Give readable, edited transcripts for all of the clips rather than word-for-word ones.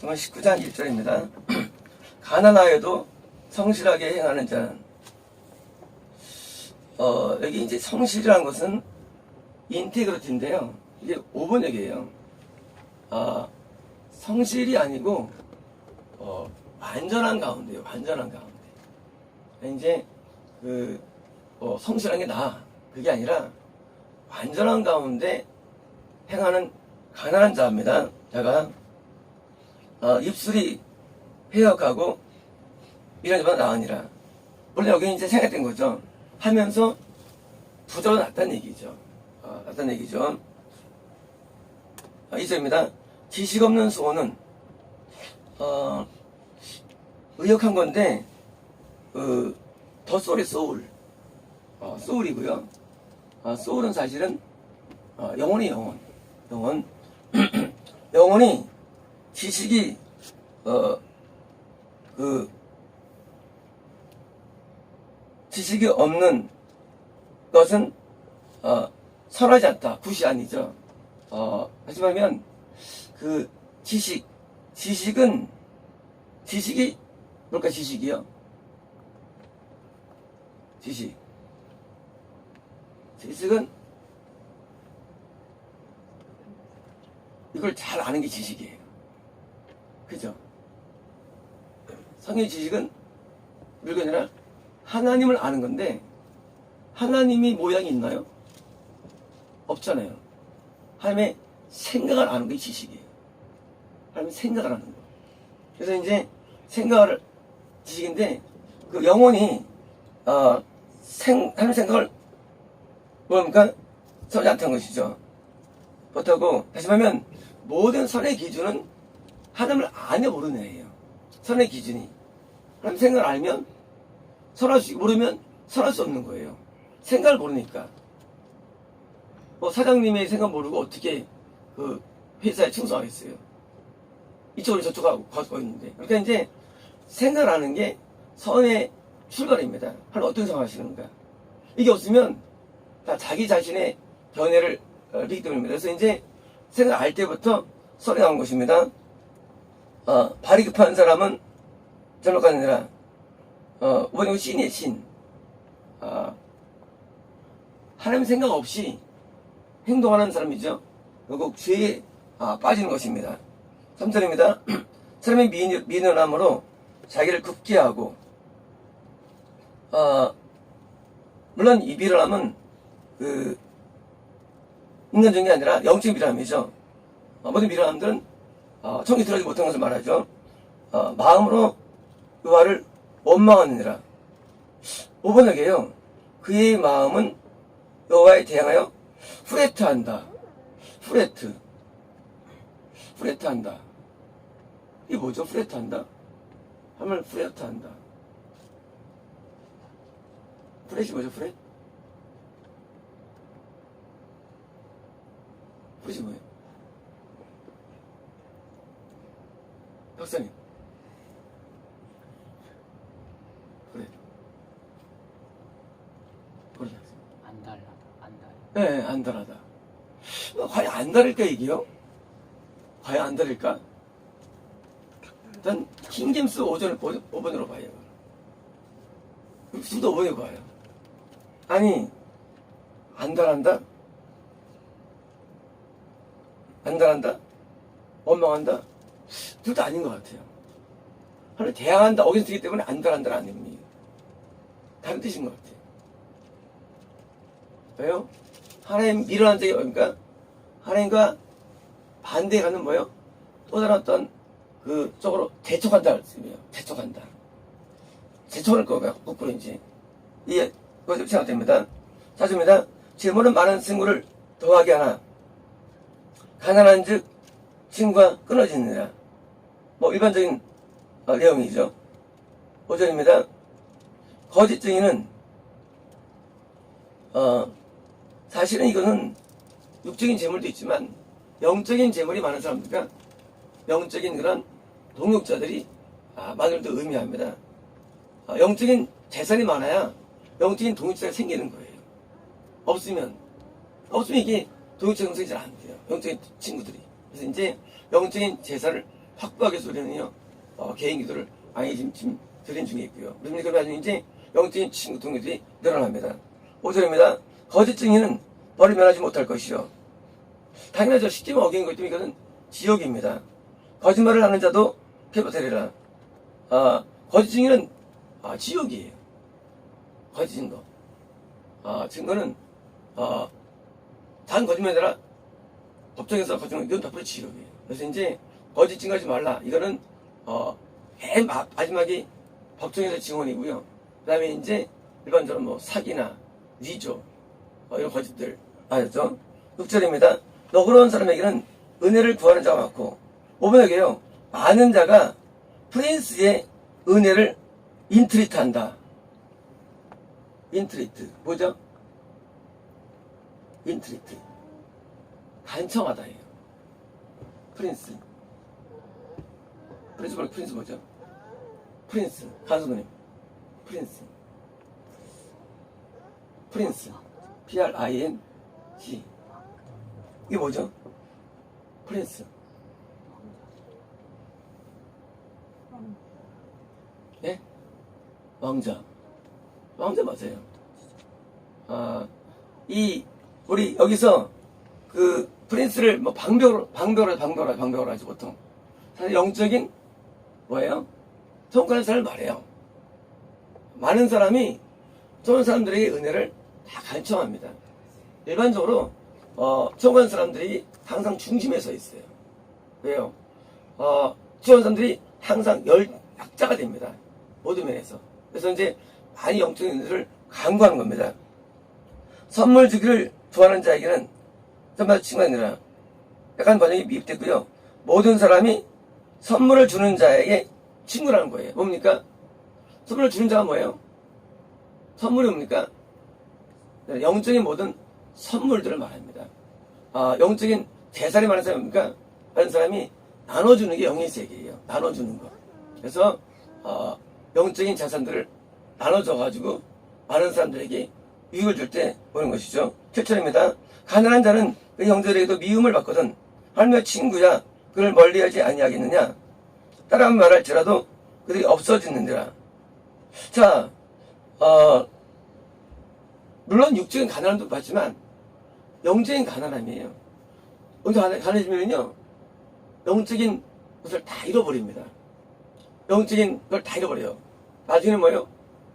19장 1절입니다. 가난하여도 성실하게 행하는 자는, 여기 이제 성실이라는 것은 인테그리티인데요. 이게 5번역이에요. 성실이 아니고, 완전한 가운데요. 완전한 가운데. 이제, 성실한 게 나아. 그게 아니라, 완전한 가운데 행하는 가난한 자입니다. 자가, 입술이 회역하고, 이런 자보다 나으니라. 물론 여기 이제 생각된 거죠. 하면서 부자로 낫다는 얘기죠. 낫다는 얘기죠. 2절입니다. 지식 없는 소원은, 의역한 건데, 더 소울의 소울. 소울이고요. 소울은 사실은, 영혼이 영혼. 영혼이 지식이, 지식이 없는 것은, 선하지 않다. 굿이 아니죠. 다시 말하면, 지식이, 뭘까, 지식이요? 지식은, 이걸 잘 아는 게 지식이에요. 그죠? 성의 지식은, 물건이 아니라, 하나님을 아는 건데, 하나님이 모양이 있나요? 없잖아요. 하나님의 생각을 아는 게 지식이에요. 하나님의 생각을 아는 거. 그래서 이제 생각을 지식인데, 그 영혼이 하나님의 생각을 뭡니까? 서지 않다는 것이죠. 그렇다고 다시 말하면 모든 선의 기준은 하나님을 아냐 모르냐예요. 선의 기준이 하나님 생각을 알면 선할 수, 모르면 선할 수 없는 거예요. 생각을 모르니까. 사장님의 생각 모르고 어떻게 그 회사에 충성하겠어요. 이쪽으로 저쪽하고 가고 있는데. 그러니까 이제 생각하는 게 선의 출발입니다. 하나님 어떻게 생각하시는가. 이게 없으면 다 자기 자신의 견해를 믿기 때문입니다. 그래서 이제 생각할 때부터 선이 나온 것입니다. 발이 급한 사람은 잘못가 아니라 우번이고 신이에요, 신. 하나님 생각 없이 행동하는 사람이죠. 결국 죄에 빠지는 것입니다. 3절입니다. 사람이 미련함으로 자기를 굳게 하고, 물론 이 미련함은 인간적인 게 아니라 영적인 미련함이죠. 모든 미련함들은 정이 들어가지 못한 것을 말하죠. 마음으로 여호와를 원망하느니라. 5번역이에요. 그의 마음은 여호와에 대항하여 후레트한다. 후레트한다. 이게 뭐죠? 후레트한다? 하면 후레트한다. 후렛이 뭐죠? 후렛이 뭐예요? 박사님. 네, 안달하다. 과연 안달일까, 이게요? 과연 안달일까? 일단, 킹잼스 5번으로 봐요. 수도 5번으로 봐요. 아니, 안달한다? 원망한다? 둘 다 아닌 것 같아요. 하나 대항한다, 어기서 쓰기 때문에 안달한다는 아닙니다. 다른 뜻인 것 같아요. 왜요? 하나님 미련한 적이 뭡니까? 하나님과 반대에 가는 뭐예요? 또 다른 어떤 쪽으로 재촉한다는 뜻이에요. 재촉할 거가 거꾸로 이제. 이게, 그것이 생각됩니다. 4절입니다. 질문은 많은 친구를 더하게 하나, 가난한 즉, 친구가 끊어지느니라. 일반적인 내용이죠. 5절입니다. 거짓 증인은, 사실은 이거는 육적인 재물도 있지만 영적인 재물이 많은 사람들과 영적인 그런 동역자들이 많은 것도 의미합니다. 영적인 재산이 많아야 영적인 동역자가 생기는 거예요. 없으면 이게 동역자 형성이 잘 안 돼요. 영적인 친구들이. 그래서 이제 영적인 재산을 확고하게 소리는요, 개인 기도를 많이 지금 드린 중에 있고요. 그러면 그러면 이제 영적인 친구 동료들이 늘어납니다. 5절입니다. 거짓 증인은 벌을 면하지 못할 것이요. 당연하죠. 시키면 어긴 거기 때문에 이거는 지옥입니다. 거짓말을 하는 자도 캐버테리라. 거짓 증인은 지옥이에요. 거짓 증거. 증거는 단 거짓말이라 법정에서 거짓말 이건 100% 지옥이에요. 그래서 이제 거짓 증거하지 말라. 이거는 맨 마지막이 법정에서 증언이고요. 그 다음에 이제 일반적으로 뭐 사기나 위조 이런 거짓들 아셨죠? 6절입니다. 너그러운 사람에게는 은혜를 구하는 자가 많고 5번에게요. 많은 자가 프린스의 은혜를 인트리트한다. 인트리트 뭐죠? 인트리트 간청하다예요. 프린스 프린스 뭐죠? 프린스 간수님 프린스 PRINC 이게 뭐죠? 프린스 예? 왕자 맞아요. 우리 여기서 그 프린스를 뭐 방벽으로 하지 보통. 사실 영적인 뭐예요? 성공하는 사람을 말해요. 많은 사람이 좋은 사람들에게 은혜를 다 간청합니다. 일반적으로 성공하는 사람들이 항상 중심에 서 있어요. 왜요? 좋은 사람들이 항상 약자가 됩니다. 모든 면에서. 그래서 이제 많이 영적인 은혜를 강구하는 겁니다. 선물 주기를 좋아하는 자에게는 정말 친구가 아니라 약간 번역이 미흡됐고요. 모든 사람이 선물을 주는 자에게 친구라는 거예요. 뭡니까? 선물을 주는 자가 뭐예요? 선물이 뭡니까? 영적인 모든 선물들을 말합니다. 영적인 재산이 많은 사람이 뭡니까? 많은 사람이 나눠주는 게 영의 세계예요. 나눠주는 거. 그래서 영적인 자산들을 나눠줘가지고 많은 사람들에게 유익을 줄 때 보는 것이죠. 7절입니다. 가난한 자는 그 형제에게도 미움을 받거든 하나님의 친구야 그를 멀리하지 아니하겠느냐. 따라하면 말할지라도 그들이 없어지는지라. 자, 물론 육적인 가난함도 받지만 영적인 가난함이에요. 먼저 가난해지면요 영적인 것을 다 잃어버립니다. 영적인 걸 다 잃어버려요. 나중에는 뭐예요?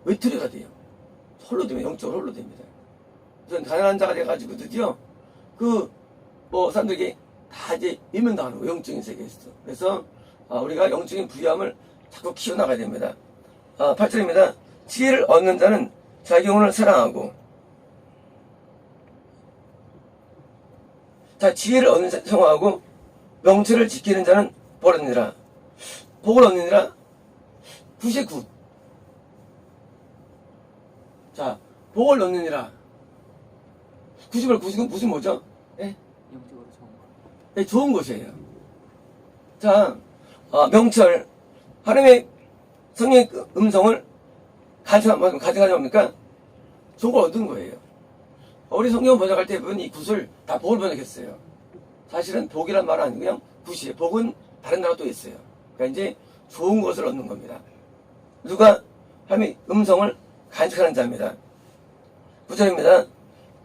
외톨이가 돼요. 홀로 되면 영적으로 홀로 됩니다. 그래서 가난한 자가 돼가지고 드디어 사람들에게 다 이제 외면당하는 거예요. 영적인 세계에서. 그래서 우리가 영적인 부유함을 자꾸 키워나가야 됩니다. 8절입니다. 지혜를 얻는 자는 자기 영혼을 사랑하고 지혜를 얻는 자 성화하고 명철을 지키는 자는 복을 얻느니라. 복을 얻느니라. 9의 9. 자, 복을 얻느니라. 90은 무슨 뭐죠? 예? 영적으로 좋은 거. 예, 좋은 것이에요. 자, 명철. 하나님의 성령의 음성을 가져가냐 뭡니까? 복을 얻은 거예요. 우리 성경 번역할 때 보면 이 굿을 다 복을 번역했어요. 사실은 복이란 말은 아니고 그냥 굿이에요. 복은 다른 나라 또 있어요. 그러니까 이제 좋은 것을 얻는 겁니다. 누가 하나님의 음성을 간직하는 자입니다. 9절입니다.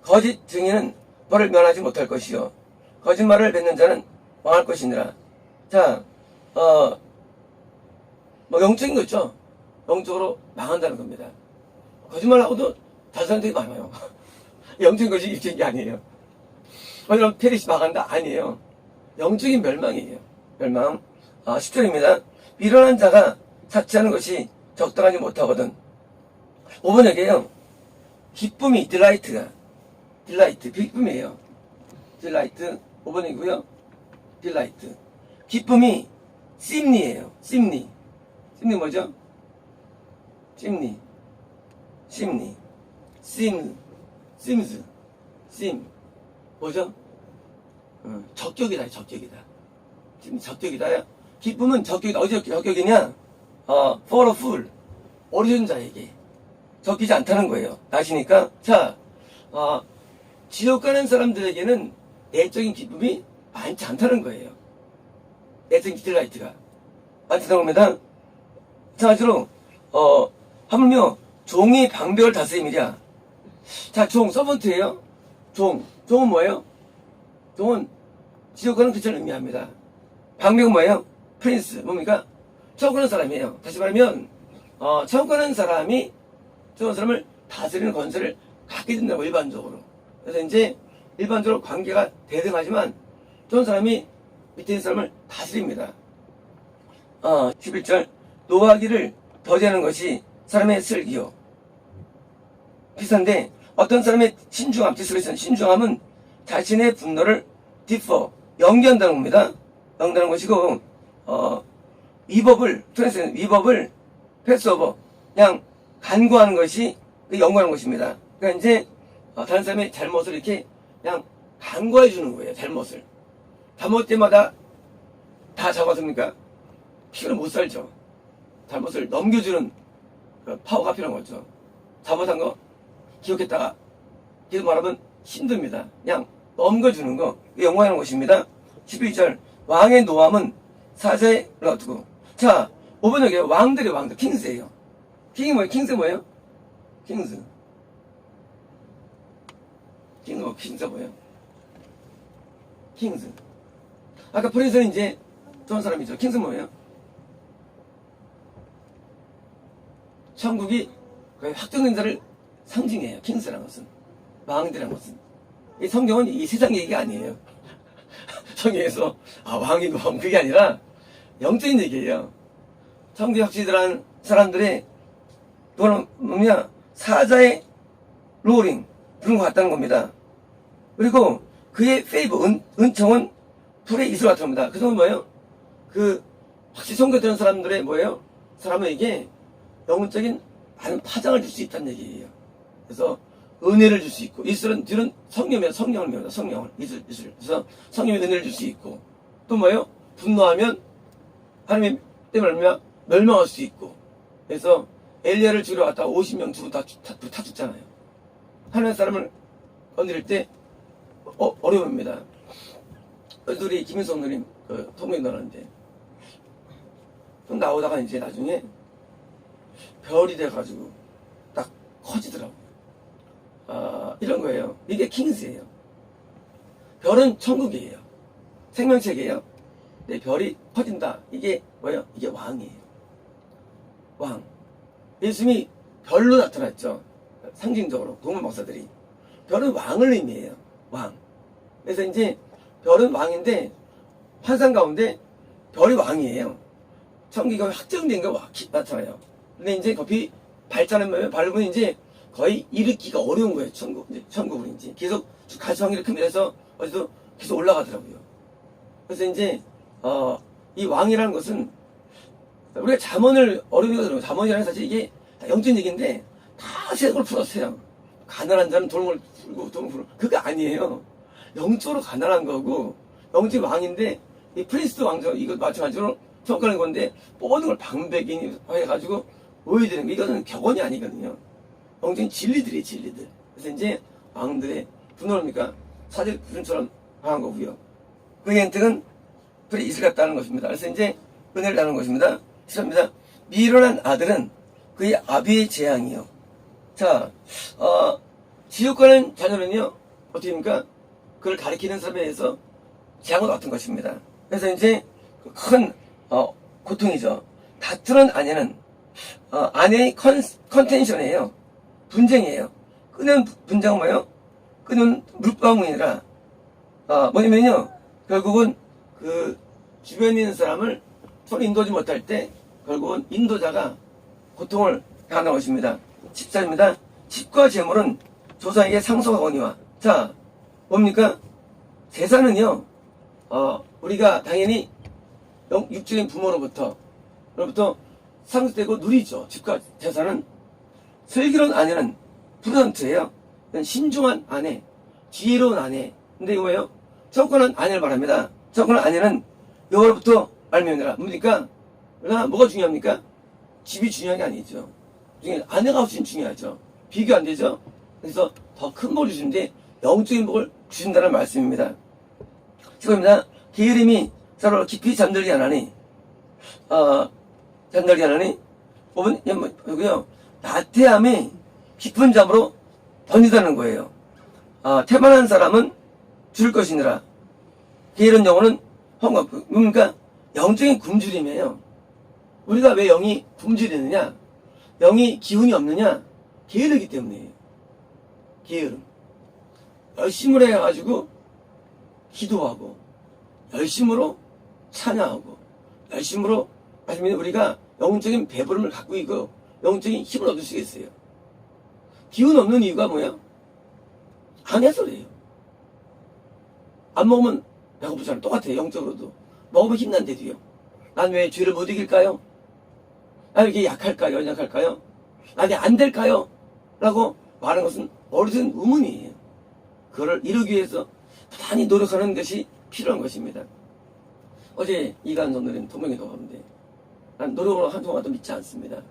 거짓 증인은 벌을 면하지 못할 것이요 거짓말을 맺는 자는 망할 것이니라. 자, 영적인 거 있죠? 영적으로 망한다는 겁니다. 거짓말하고도 다른 사람들이 많아요. 영적인 것이 일적인 게 아니에요. 그럼 페리시 망한다? 아니에요. 영적인 멸망이에요. 멸망. 10절입니다. 미련한 자가 자취하는 것이 적당하지 못하거든. 5번에게요. 기쁨이 딜라이트, 기쁨이에요. 딜라이트 5번이고요. 딜라이트. 기쁨이 심리예요. 심리 뭐죠? 심리. 심 뭐죠? 적격이다. 적격이다. 기쁨은 적격이다. 어디 적격이냐? for a fool. 어리석은 자에게 적기지 않다는 거예요. 아시니까? 자, 지옥 가는 사람들에게는 내적인 기쁨이 많지 않다는 거예요. 내적인 딜라이트가. 된다고 합니다. 마찬가지로, 하물며 종이 방백을 다스림이랴. 자, 종, 서번트예요. 종은 뭐예요? 종은 지옥과는 그처럼 의미합니다. 방백은 뭐예요? 프린스, 뭡니까? 처음 가는 사람이에요. 다시 말하면, 처음 가는 사람이 저런 사람을 다스리는 권세를 갖게 된다고, 일반적으로. 그래서 이제, 일반적으로 관계가 대등하지만, 저런 사람이 밑에 있는 사람을 다스립니다. 11절, 노하기를 더디하는 것이 사람의 슬기요. 비슷한데, 어떤 사람의 신중함, 신중함은 자신의 분노를 연기한다는 겁니다. 연기한다는 것이고, 위법을 패스오버, 그냥 간과하는 것이 연구하는 것입니다. 그러니까 이제, 다른 사람의 잘못을 이렇게 그냥 간과해 주는 거예요, 잘못을. 잘못 때마다 다 잡아줍니까? 피를 못 살죠. 잘못을 넘겨주는 파워가 필요한 거죠. 잘못한 거 기억했다가 계속 말하면 힘듭니다. 그냥 넘겨주는 거, 연구하는 것입니다. 11절, 왕의 노함은 사자의 러투고. 자, 5번 여기에 왕들, 킹스예요. 킹이 뭐예요? 킹스 뭐예요? 킹스 뭐예요? 킹스. 아까 프린스는 이제 좋은 사람이죠. 킹스 뭐예요? 천국이 거의 확정된 자를 상징해요. 킹스라는 것은. 왕들이라는 것은. 이 성경은 이 세상 얘기가 아니에요. 성경에서 왕이 노함 그게 아니라 영적인 얘기예요. 천국에 확실한 사람들의 그거는 뭐냐, 사자의 로링 그런 것 같다는 겁니다. 그리고 그의 페이버 은총은 불의 이슬 같은 겁니다. 그 점은 뭐예요? 그 확실히 성교되는 사람들의 뭐예요? 사람에게 영적인 많은 파장을 줄 수 있다는 얘기예요. 그래서 은혜를 줄 수 있고, 이슬은 뒤는 성령을 배웁니다. 성령을 이슬. 그래서 성령의 은혜를 줄 수 있고, 또 뭐예요? 분노하면 하나님 때문에 멸망할 수 있고. 그래서 엘리야를 죽이러 갔다가 50명 죽고 다 죽잖아요. 하나님 사람을 건드릴 때 어려움입니다. 우리 김인성 누님 통역이 나왔는데 나오다가 이제 나중에 별이 돼가지고 딱 커지더라고요. 이런 거예요. 이게 킹스예요. 별은 천국이에요. 생명체계예요. 근데 별이 커진다. 이게 뭐예요? 이게 왕이에요. 왕. 예수님이 별로 나타났죠. 상징적으로 동문 박사들이. 별은 왕을 의미해요. 왕. 그래서 이제 별은 왕인데 환상 가운데 별이 왕이에요. 천기가 확정된 게 나타나요. 근데 이제 거기 발전하면 밟으면 이제 거의 일으키기가 어려운 거예요. 천국은 이제 계속 가시 확률이 큽니다. 그래서 어디서 계속 올라가더라고요. 그래서 이제 이 왕이라는 것은 우리가 잠언을 어려움이거든요. 잠언이라는 사실 이게 다 영적인 얘기인데 다 세상을 풀었어요. 가난한 자는 돈을 풀고 돈을 풀고 그거 아니에요. 영적으로 가난한 거고 영적 왕인데 이 프린스 왕조 이거 마찬가지로 평가하는 건데 모든 걸 방백이 해가지고 보여드리는 거 이거는 격언이 아니거든요. 영적인 진리들이 진리들. 그래서 이제 왕들의 분노입니까? 사실 분처럼 강한 거고요. 그 혜택은 불이 이슬 같다는 것입니다. 그래서 이제 은혜를 나누는 것입니다. 시작합니다. 미련한 아들은 그의 아비의 재앙이요. 자, 지옥 가는 자녀는요, 어떻게 됩니까? 그걸 가리키는 사람에 의해서 재앙과 같은 것입니다. 그래서 이제 큰, 고통이죠. 다투는 아내는, 아내의 컨텐션이에요. 분쟁이에요. 끄는 분쟁은 뭐예요? 끄는 물방울이라, 뭐냐면요, 결국은 그 주변에 있는 사람을 서로 인도하지 못할 때, 결국은 인도자가 고통을 당하는 것입니다. 14입니다. 집과 재물은 조상에게 상속하거니와. 자, 뭡니까? 재산은요, 우리가 당연히 육적인 부모로부터 상속되고 누리죠. 집과 재산은. 슬기로운 아내는 프루던트예요. 신중한 아내, 지혜로운 아내. 근데 이거 뭐예요? 청건한 아내를 말합니다. 청건한 아내는 여호와로부터 알미니라. 뭡니까? 그러나 뭐가 중요합니까? 집이 중요한 게 아니죠. 아내가 훨씬 중요하죠. 비교 안 되죠? 그래서 더 큰 복을 주시는데 영적인 복을 주신다는 말씀입니다. 지금입니다. 게으름이 서로 깊이 잠들게 하나니 잠들게 하느니 보면 여기요 나태함이 깊은 잠으로 던지다는 거예요. 태만한 사람은 죽을 것이니라. 게으른 영혼은 헝거. 그러니까 영적인 굶주림이에요. 우리가 왜 영이 굶주리느냐? 영이 기운이 없느냐? 게으르기 때문이에요. 게으름. 열심을 해가지고 기도하고 열심으로 찬양하고 열심으로 하시면 우리가 영적인 배부름을 갖고 있고 영적인 힘을 얻을 수 있어요. 기운 없는 이유가 뭐야? 안 해서래요. 안 먹으면 배고프잖아요. 똑같아요. 영적으로도. 먹으면 힘난데도요. 난 왜 죄를 못 이길까요? 난 이렇게 약할까요? 연약할까요? 나한테 안 될까요? 라고 말하는 것은 어리석은 의문이에요. 그거를 이루기 위해서 부단히 노력하는 것이 필요한 것입니다. 어제 이간성들은 도명이라고 하는데 난 노력으로 한동안도 믿지 않습니다.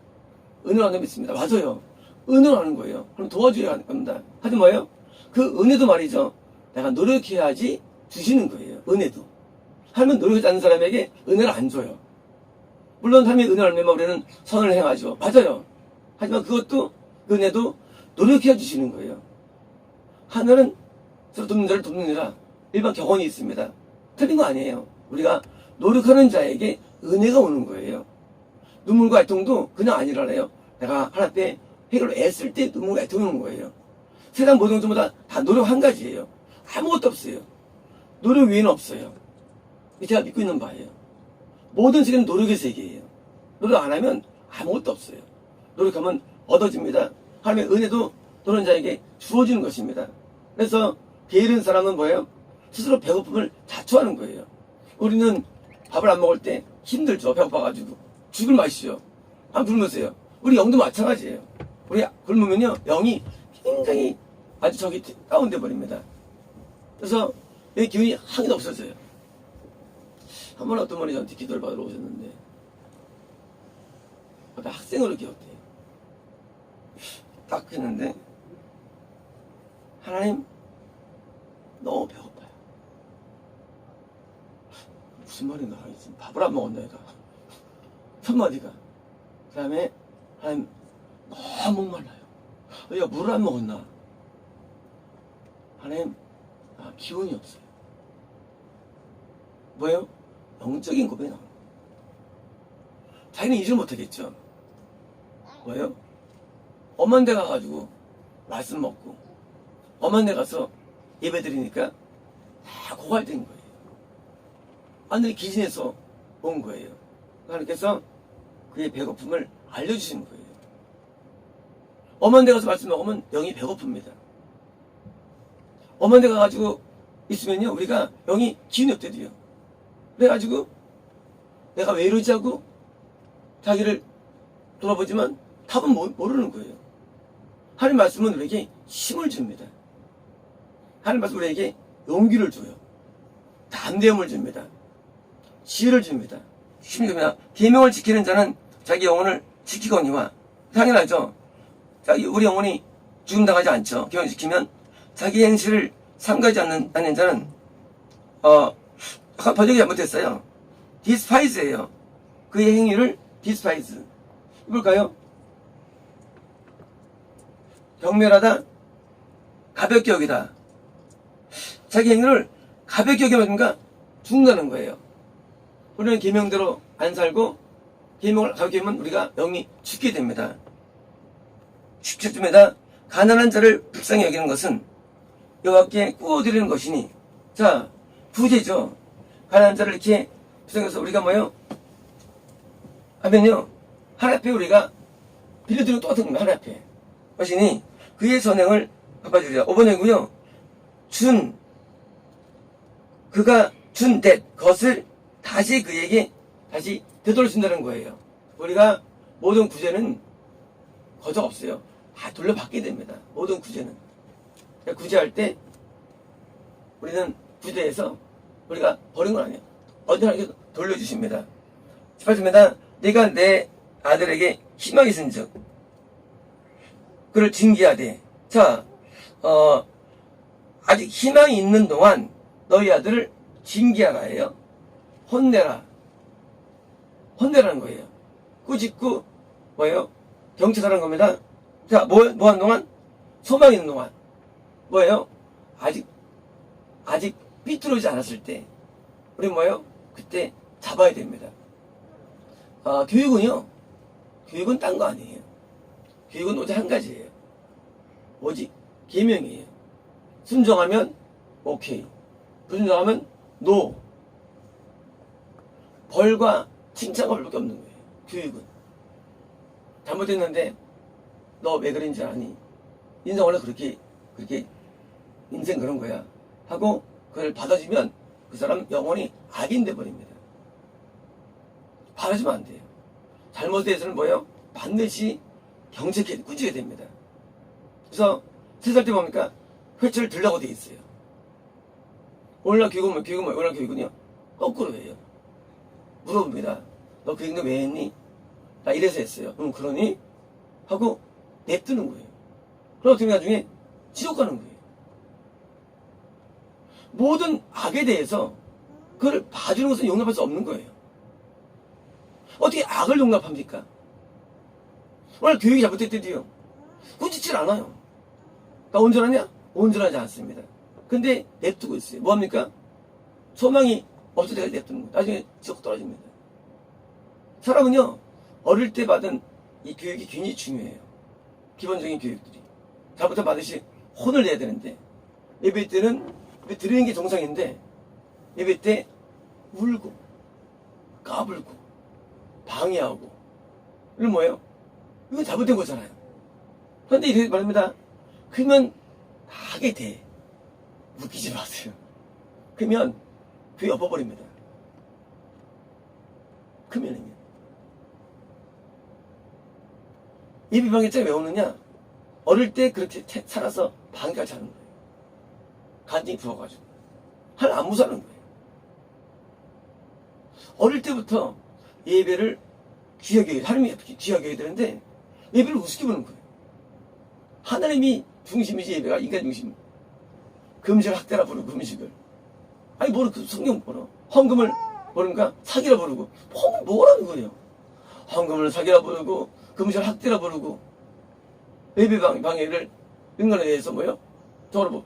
은혜로 하는 믿습니다. 맞아요. 은혜로 하는 거예요. 그럼 도와줘야 하는 겁니다. 하지 뭐예요? 그 은혜도 말이죠. 내가 노력해야지 주시는 거예요. 은혜도. 하나님은 노력하지 않는 사람에게 은혜를 안 줘요. 물론 하나님의 은혜를 알면 우리는 선을 행하죠. 맞아요. 하지만 그것도 은혜도 노력해야 주시는 거예요. 하늘은 서로 돕는 자를 돕느니라 일반 격언이 있습니다. 틀린 거 아니에요. 우리가 노력하는 자에게 은혜가 오는 거예요. 눈물과 애통도 그냥 아니라네요. 내가 하나님 앞에 해결을 애쓸 때 눈물과 애통이 오는 거예요. 세상 모든 것보다 다 노력 한 가지예요. 아무것도 없어요. 노력 외에는 없어요. 제가 믿고 있는 바예요. 모든 세계는 노력의 세계예요. 노력 안 하면 아무것도 없어요. 노력하면 얻어집니다. 하나님의 은혜도 노는 자에게 주어지는 것입니다. 그래서 게으른 사람은 뭐예요? 스스로 배고픔을 자초하는 거예요. 우리는 밥을 안 먹을 때 힘들죠. 배고파가지고 죽을 맛이죠. 안 굶으세요. 우리 영도 마찬가지예요. 우리 굶으면요 영이 굉장히 아주 저기 다운돼 버립니다. 그래서 여기 기운이 한 개도 없어져요. 한 번 어떤 분이 저한테 기도를 받으러 오셨는데 학생으로 기억돼요. 딱 했는데 하나님 너무 배고파요. 무슨 말인가? 지금 밥을 안 먹었나 얘가. 첫 마디가. 그 다음에 하나님 너무 목말라요. 얘가 물을 안 먹었나? 하나님 기운이 없어요. 뭐예요? 영적인 고백이 나옵니다. 자기는 이해를 못하겠죠. 뭐예요? 엄한 데 가가지고 말씀 먹고 엄한 데 가서 예배 드리니까 다 고갈된 거예요. 하늘이 기진해서 온 거예요. 하나님께서 그의 배고픔을 알려주시는 거예요. 엄한 데 가서 말씀 먹으면 영이 배고픕니다. 엄한 데 가가지고 있으면요 우리가 영이 기운이 없대도요. 그래가지고 내가 왜 이러지 하고 자기를 돌아보지만 답은 모르는 거예요. 하나님 말씀은 우리에게 힘을 줍니다. 하나님 말씀은 우리에게 용기를 줘요. 담대함을 줍니다. 지혜를 줍니다. 힘이 줍니다. 계명을 지키는 자는 자기 영혼을 지키거니와 당연하죠. 우리 영혼이 죽음 당하지 않죠. 계명을 지키면 자기 행실을 삼가지 않는 자는 번역이 잘못했어요. 디스파이즈예요. 그의 행위를 디스파이즈. 볼까요? 경멸하다, 가볍게 여기다. 자기 행위를 가볍게 여기면 죽는다는 거예요. 우리는 계명대로 안 살고 계명을 가볍게 여기면 우리가 영이 죽게 됩니다. 죽습니다. 가난한 자를 불쌍히 여기는 것은 여호와께 구워드리는 것이니. 자, 부재죠. 가난한 자를 이렇게 불쌍해서 우리가 뭐예요? 하면요 하나님 앞에 우리가 빌려드리는 똑같은 겁니다. 하나님 앞에 것이니 그의 선행을 갚아주리라. 5번이고요. 그가 준 것을 다시 그에게 다시 되돌려준다는 거예요. 우리가 모든 구제는 거적 없어요. 다 돌려받게 됩니다. 모든 구제는. 구제할 때 우리는 구제해서 우리가 버린 건 아니에요. 언제나 돌려주십니다. 18절입니다. 네가 내 아들에게 희망이 있은즉 그를 징계하되. 자, 아직 희망이 있는 동안 너희 아들을 징계하라 해요. 혼내라. 혼내라는 거예요. 꾸짖고 뭐예요? 경치사라는 겁니다. 자, 뭐 하는 동안? 소망이 있는 동안. 뭐예요? 아직 삐뚤어지지 않았을 때 우리 뭐예요? 그때 잡아야 됩니다. 교육은요. 교육은 딴 거 아니에요. 교육은 오직 한 가지예요. 오직 계명이에요. 순종하면 오케이. 불순종하면 노. 벌과 칭찬과 벌밖에 없는 거예요. 교육은. 잘못했는데 너 왜 그런지 아니? 인생 원래 그렇게 인생 그런 거야 하고 그걸 받아주면 그 사람 영원히 악인 돼버립니다. 받아주면 안 돼요. 잘못에 대해서는 뭐예요? 반드시 경책해 꾸짖게 됩니다. 그래서 3살 때 뭡니까? 회초를 들라고 돼 있어요. 오늘날 오늘날 교육은요 거꾸로 해요. 물어봅니다. 너 그 얘기는 왜 했니? 나 이래서 했어요. 그러니? 하고 냅두는 거예요. 그럼 어떻게 나중에 지옥 가는 거예요. 모든 악에 대해서 그걸 봐주는 것은 용납할 수 없는 거예요. 어떻게 악을 용납합니까? 오늘 교육이 잘못됐대도요. 꾸짖질 않아요. 나 온전하냐? 온전하지 않습니다. 근데 냅두고 있어요. 뭐합니까? 소망이 없을 때까지 냅두는 거예요. 나중에 지옥 떨어집니다. 사람은요, 어릴 때 받은 이 교육이 굉장히 중요해요. 기본적인 교육들이. 잘부터 받으시 혼을 내야 되는데, 예배 때는 드리는 게 정상인데, 예배 때 울고, 까불고, 방해하고, 이건 뭐예요? 이건 잘못된 거잖아요. 그런데 이렇게 말합니다. 그러면 하게 돼. 웃기지 마세요. 그러면 교회 엎어버립니다. 그러면은요. 예비방해죄 왜 오느냐? 어릴 때 그렇게 살아서 방해까지 하는 거예요. 간증이 부어가지고. 하나님 안 무사하는 거예요. 어릴 때부터 예배를 귀하게 해야, 하나님이 귀하게 해야 되는데 예배를 우습게 보는 거예요. 하나님이 중심이지 예배가 인간 중심. 금식을 학대라 부르고 금식을. 아니 뭐를 그 성경 보러. 헌금을 모르니까 사기라 부르고. 헌금 뭐라는 거예요. 헌금을 사기라 부르고 금식을 학대라 부르고 예배 방해를 인간에 대해서 뭐요? 저걸 뭐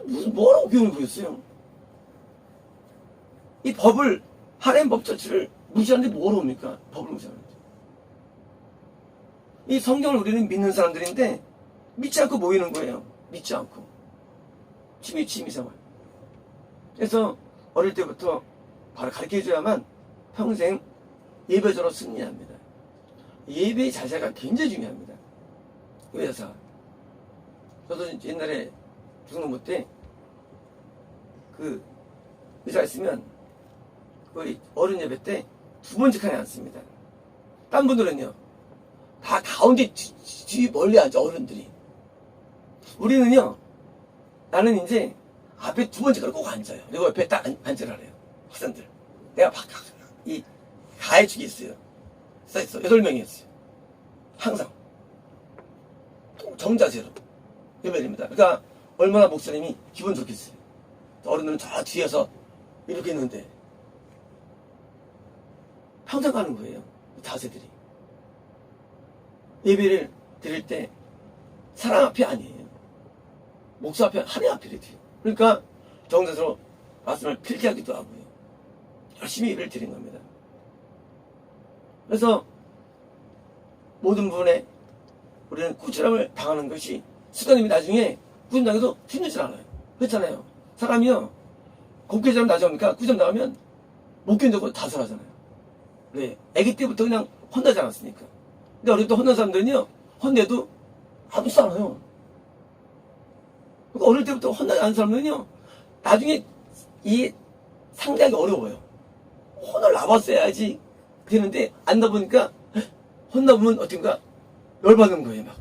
무슨 뭐라고 교훈을 보였어요. 이 법을 하나님 법 자체를 무시하는데 뭐로 옵니까? 법을 무시하는데. 이 성경을 우리는 믿는 사람들인데 믿지 않고 모이는 거예요. 믿지 않고. 취미 생활. 그래서 어릴 때부터 바로 가르쳐줘야만 평생 예배자로 승리합니다. 예배의 자세가 굉장히 중요합니다. 의사. 저도 옛날에 중등부 때 그 의사 있으면 그 어른 예배 때 두 번째 칸에 앉습니다. 딴 분들은요 다 가운데 뒤 멀리 앉아 어른들이. 우리는요 나는 이제 앞에 두 번째 칸에 꼭 앉아요. 그리고 옆에 딱 앉으라 그래요. 학생들. 내가 이 가해축이 있어요. 써있어. 8명이었어요. 항상. 정자세로 예배드립니다. 그러니까 얼마나 목사님이 기분 좋겠어요. 어른들은 저 뒤에서 이렇게 있는데 평생 가는 거예요. 자세들이. 예배를 드릴 때 사람 앞이 아니에요. 목사 앞에 하나님 앞에 드려요. 그러니까 정자세로 말씀을 필기하기도 하고요. 열심히 예배를 드린 겁니다. 그래서 모든 부분에 우리는 꾸지람을 당하는 것이 습관이 나중에 꾸지람당해도 힘들지 않아요. 그렇잖아요. 사람이요 곱게자면 나중입니까? 꾸지람 당하면 못 견디고 자살하잖아요. 왜? 아기 때부터 그냥 혼나지 않았으니까. 근데 어릴 때 혼난 사람들은요 혼내도 아무렇지 않아요. 그러니까 어릴 때부터 혼나지 않은 사람들은요 나중에 이 상대하기 어려워요. 혼을 나봤어야지 되는데 안 나보니까 혼나보면 어떤가 열받는 거예요. 막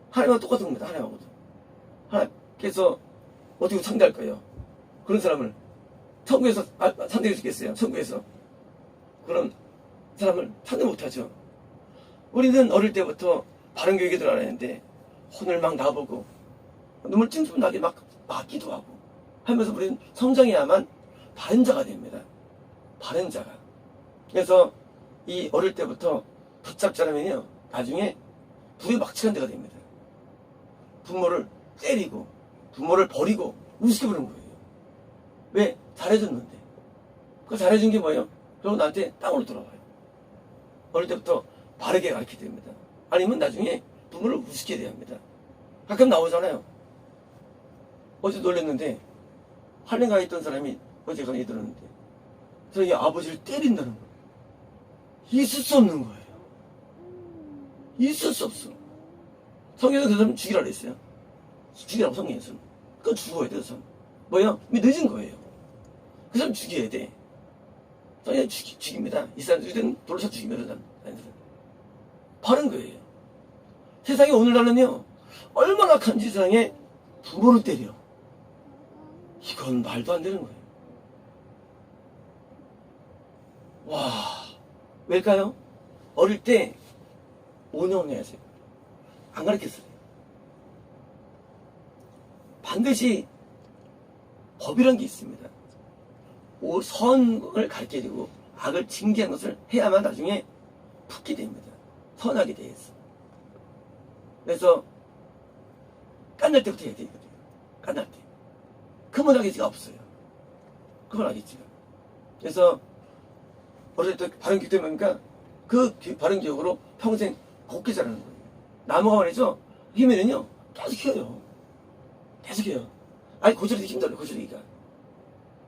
하나님하고 똑같은 겁니다. 하나님하고도. 하나님께서 어떻게 상대할 거예요? 그런 사람을 천국에서 상대해 주겠어요? 천국에서 그런 사람을 상대 못하죠. 우리는 어릴 때부터 바른 교육에 들어가야 하는데 혼을 막 나보고 눈물 찡찡 나게 막 맞기도 하고 하면서 우리는 성장해야만 바른 자가 됩니다. 바른 자가. 그래서 이 어릴 때부터 붙잡지 않으면요, 나중에 불에 막직한 데가 됩니다. 부모를 때리고 부모를 버리고 우습게 보는 거예요. 왜? 잘해줬는데. 그 잘해준 게 뭐예요? 그리고 나한테 땅으로 돌아와요. 어릴 때부터 바르게 가르쳐야 됩니다. 아니면 나중에 부모를 우습게 대해야 합니다. 가끔 나오잖아요. 어제 놀랬는데 한랭가에 있던 사람이 어제 강의 들었는데 저희 아버지를 때린다는 거예요. 있을 수 없는 거예요. 있을 수 없어. 성경에서 그 사람 죽이라 그랬어요. 죽이라고 성경에서는. 그건 죽어야 돼, 그 사람. 뭐야? 늦은 거예요. 그 사람 죽여야 돼. 성경에 죽입니다. 이 사람들은 돌로 쳐 죽이면 사람들은. 바른 거예요. 세상에 오늘날은요, 얼마나 큰 세상에 부모를 때려. 이건 말도 안 되는 거예요. 와, 왜일까요? 어릴 때 오냐오냐 하세요. 안 가르쳤어요. 반드시 법이라는 게 있습니다. 선을 가르쳐야 되고 악을 징계한 것을 해야만 나중에 붙게 됩니다. 선하게 대해서. 그래서 깐날 때부터 해야 되거든요. 깐날 때. 그만 하기가 없어요. 그만 하겠지요. 그래서 어릴 때 바른 교육 때문에 뭡니까? 그 바른 교육으로 평생 곱게 자라는 거예요. 나무가 말이죠. 힘에는요 계속 키워요. 계속 해요. 아니 고쳐리기 힘들어요. 고쳐리기가.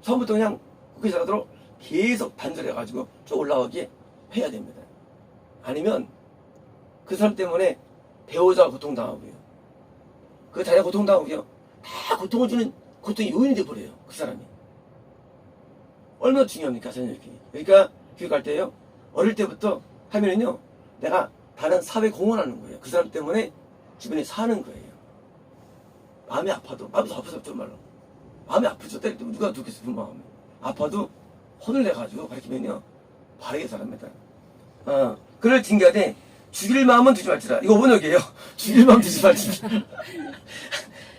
처음부터 그냥 곱게 자라도록 계속 단절해가지고 쭉 올라가게 해야 됩니다. 아니면 그 사람 때문에 배우자가 고통당하고요. 그 자기가 고통당하고요. 다 고통을 주는 고통의 요인이 돼버려요. 그 사람이. 얼마나 중요합니까? 자녀교육이. 그러니까 교육할 때요. 어릴 때부터 하면은요. 내가 다른 사회에 공헌하는 거예요. 그 사람 때문에 주변에 사는 거예요. 마음이 아파도, 마음이 아파서 정말로. 마음이 아프죠. 때릴 때 누가 죽겠어, 그 마음이. 아파도 혼을 내가지고 가르치면요. 바르게 살합니다. 그를 징계하되 죽일 마음은 두지 말지라. 이거 번역이에요. 죽일 마음 두지 말지라.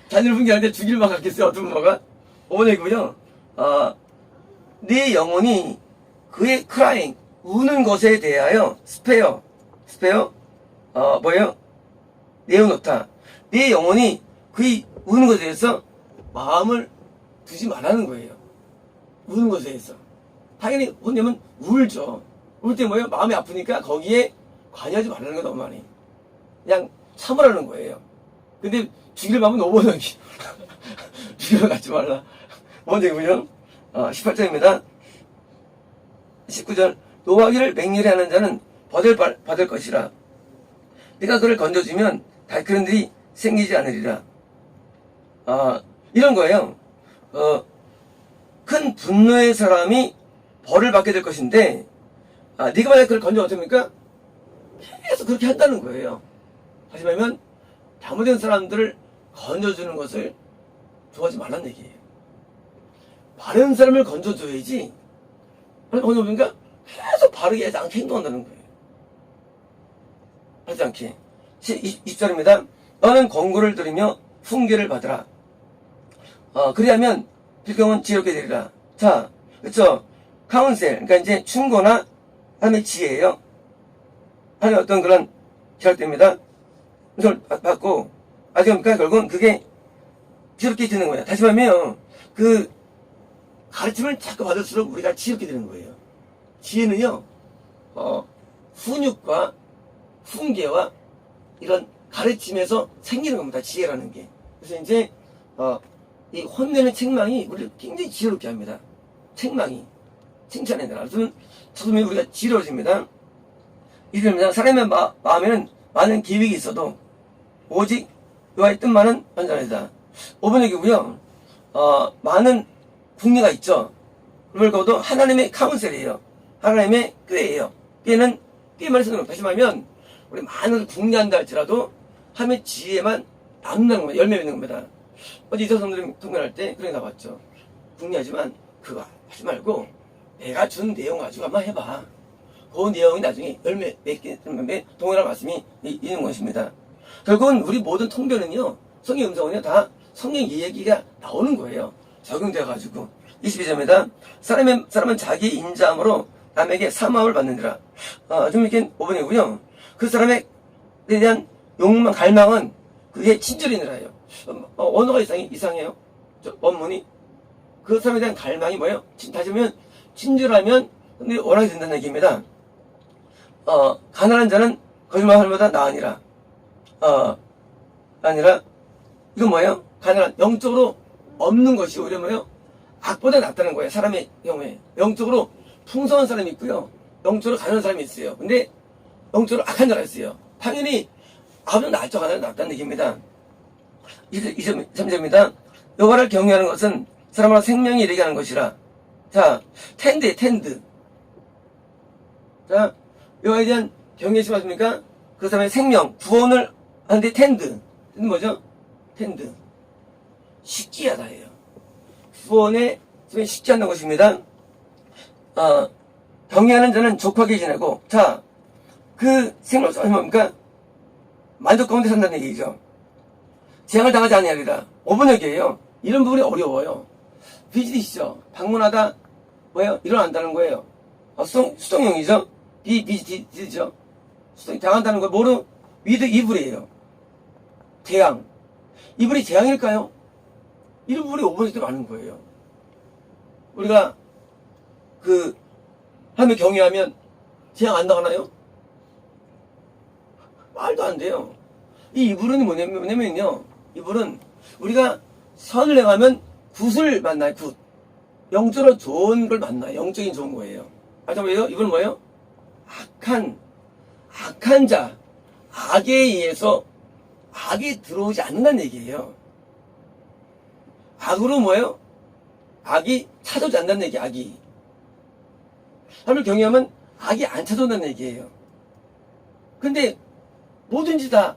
자녀를 분개하는데 죽일 마음 갖겠어요. 어떤 부모가? 번역이고요. 네 영혼이 그의 크라잉, 우는 것에 대하여 스페어, 뭐예요? 내어놓다. 네 영혼이 그의 우는 것에 대해서 마음을 두지 말라는 거예요. 우는 것에 대해서. 당연히 혼내면 울죠. 울 때 뭐예요? 마음이 아프니까 거기에 관여하지 말라는 거 너무 많이. 그냥 참으라는 거예요. 근데 죽일 마음은 오버너기. 죽이러 가지 말라. 먼저이고요. 18절입니다. 19절. 노하기를 맹렬히 하는 자는 받을 것이라. 네가 그를 건져주면 달그런 일이 생기지 않으리라. 이런 거예요. 큰 분노의 사람이 벌을 받게 될 것인데, 네가 만약 그를 건져 어떻습니까? 계속 그렇게 한다는 거예요. 다시 말하면 잘못된 사람들을 건져주는 것을 좋아하지 말라는 얘기예요. 바른 사람을 건져줘야지. 건져보니까 계속 바르게 하지 않게 행동한다는 거예요. 하지 않게. 20절입니다. 너는 권고를 들으며 훈계를 받으라. 그리하면 필경은 지혜롭게 되리라. 자, 그쵸? 카운셀, 그러니까 이제 충고나 하나님의 지혜예요. 하나님의 어떤 그런 계열됩니다. 그걸 받고, 그러니까 결국은 그게 지혜롭게 되는 거예요. 다시 말하면, 그 가르침을 자꾸 받을수록 우리가 지혜롭게 되는 거예요. 지혜는요, 훈육과 훈계와 이런 가르침에서 생기는 겁니다. 지혜라는 게. 그래서 이제, 이 혼내는 책망이 우리를 굉장히 지혜롭게 합니다. 책망이. 칭찬해야 되나. 처음에 우리가 지혜로워집니다. 이릅니다. 사람의 마음에는 많은 계획이 있어도 오직 여호와의 뜻만은 완전하다. 5번 얘기고요. 많은 궁리가 있죠. 그걸 거도 하나님의 카운셀이에요. 하나님의 꾀예요. 꾀는 꾀만 쓰는 겁니다. 다시 말하면 우리 많은 궁리한다 할지라도 하나님의 지혜만 남는 겁니다. 열매 맺는 겁니다. 어제 이사 선생님 통변할 때 그런 게 나왔죠. 궁리하지만 그거 하지 말고 내가 준 내용 가지고 한번 해봐. 그 내용이 나중에 열매 맺게 되면 동일한 말씀이 있는 것입니다. 결국은 우리 모든 통변은요, 성경 음성은요, 다 성경 얘기가 나오는 거예요. 적용되어가지고. 22절입니다. 사람은 자기 인자함으로 남에게 사마움을 받느니라. 좀 이렇게 5번이고요. 그 사람에 대한 욕망, 갈망은 그게 친절이니라요. 언어가 이상해요. 원문이. 그 사람에 대한 갈망이 뭐예요? 다시 보면, 친절하면 원하게 된다는 얘기입니다. 가난한 자는 거짓말하는 것보다 나으니라. 아니라, 이건 뭐예요? 가난한, 영적으로 없는 것이 오히려 뭐예요? 악보다 낫다는 거예요. 사람의 경우에. 영적으로 풍성한 사람이 있고요. 영적으로 가난한 사람이 있어요. 근데 영적으로 악한 자가 있어요. 당연히 아무도 낫죠. 가난은 낫다는 얘기입니다. 3점입니다. 여호와를 경외하는 것은 사람마다 생명이 이르게 하는 것이라. 자, 텐드. 자, 여호와에 대한 경외심 맞습니까? 그 사람의 생명, 구원을 하는데 텐드. 뭐죠? 텐드. 쉽게 하다예요. 구원에 쉽게 한다는 것입니다. 경외하는 자는 족하게 지내고, 자, 그 생명은 뭡니까? 만족 가운데 산다는 얘기죠. 재앙을 당하지 아니하리라. 5번 얘기예요. 이런 부분이 어려워요. 비지디시죠. 방문하다, 뭐예요? 일어난다는 거예요. 수동용이죠. 비지디죠. 수동, 당한다는 거, 뭐로? 위드 이불이에요. 재앙. 이불이 재앙일까요? 이런 부분이 5번에도 많은 거예요. 우리가, 하나님을 경외하면 재앙 안 당하나요? 말도 안 돼요. 이 이불은 뭐냐면요. 이불은 우리가 선을 행하면 굿을 만나요, 굿. 영적으로 좋은 걸 만나요. 영적인 좋은 거예요. 왜요? 이불은 뭐예요? 악한 자, 악에 의해서 악이 들어오지 않는다는 얘기예요. 악으로 뭐예요? 악이 찾아오지 않는다는 얘기, 악이. 하나님을 경외하면 악이 안 찾아온다는 얘기예요. 근데 뭐든지 다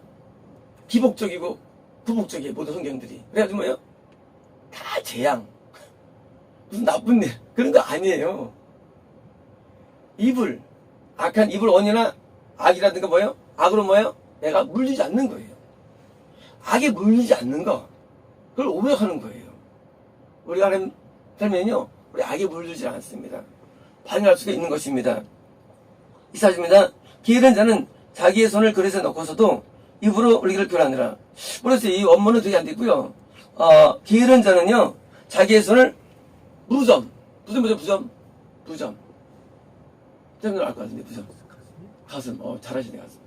기복적이고 부복적이에요. 모든 성경들이. 그래가지고 뭐예요? 다 재앙. 무슨 나쁜 일. 그런 거 아니에요. 이불. 악한 이불 원이나 악이라든가 뭐예요? 악으로 뭐예요? 내가 물리지 않는 거예요. 악에 물리지 않는 거. 그걸 오역하는 거예요. 우리가 하나님 살면요. 우리 악에 물리지 않습니다. 반응할 수가 있는 것입니다. 이사입니다. 게으른 자는 자기의 손을 그릇에 넣고서도 입으로 울기를 교란하느라. 그래서 이 원문은 되게 안 되고요. 게으른 자는요, 자기의 손을 부점. 쌤들 알 것 같은데, 부점. 가슴. 잘하시네, 가슴.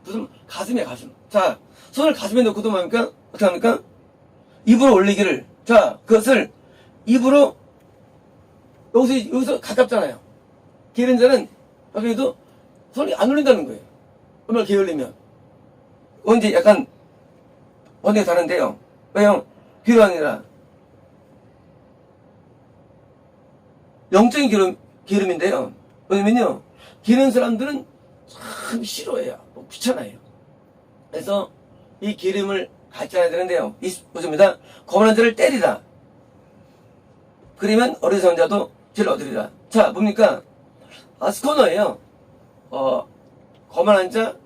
부점, 가슴에 가슴. 자, 손을 가슴에 넣고도 뭡니까? 어떻게 합니까? 입으로 올리기를. 자, 그것을 입으로, 여기서 가깝잖아요. 게으른 자는, 그래도 손이 안 올린다는 거예요. 얼마나 게을리면. 이제 약간, 원리가 다른데요. 왜요? 게으름이라. 영적인 게으름인데요. 왜냐면요, 게으른 사람들은 참 싫어해요. 귀찮아요. 그래서 이 게으름을 갖지 않아야 되는데요. 보십니다. 거만한 자를 때리라. 그러면 어리석은 자도 죄를 얻으리라. 자, 뭡니까? 스코너예요. 거만한 자,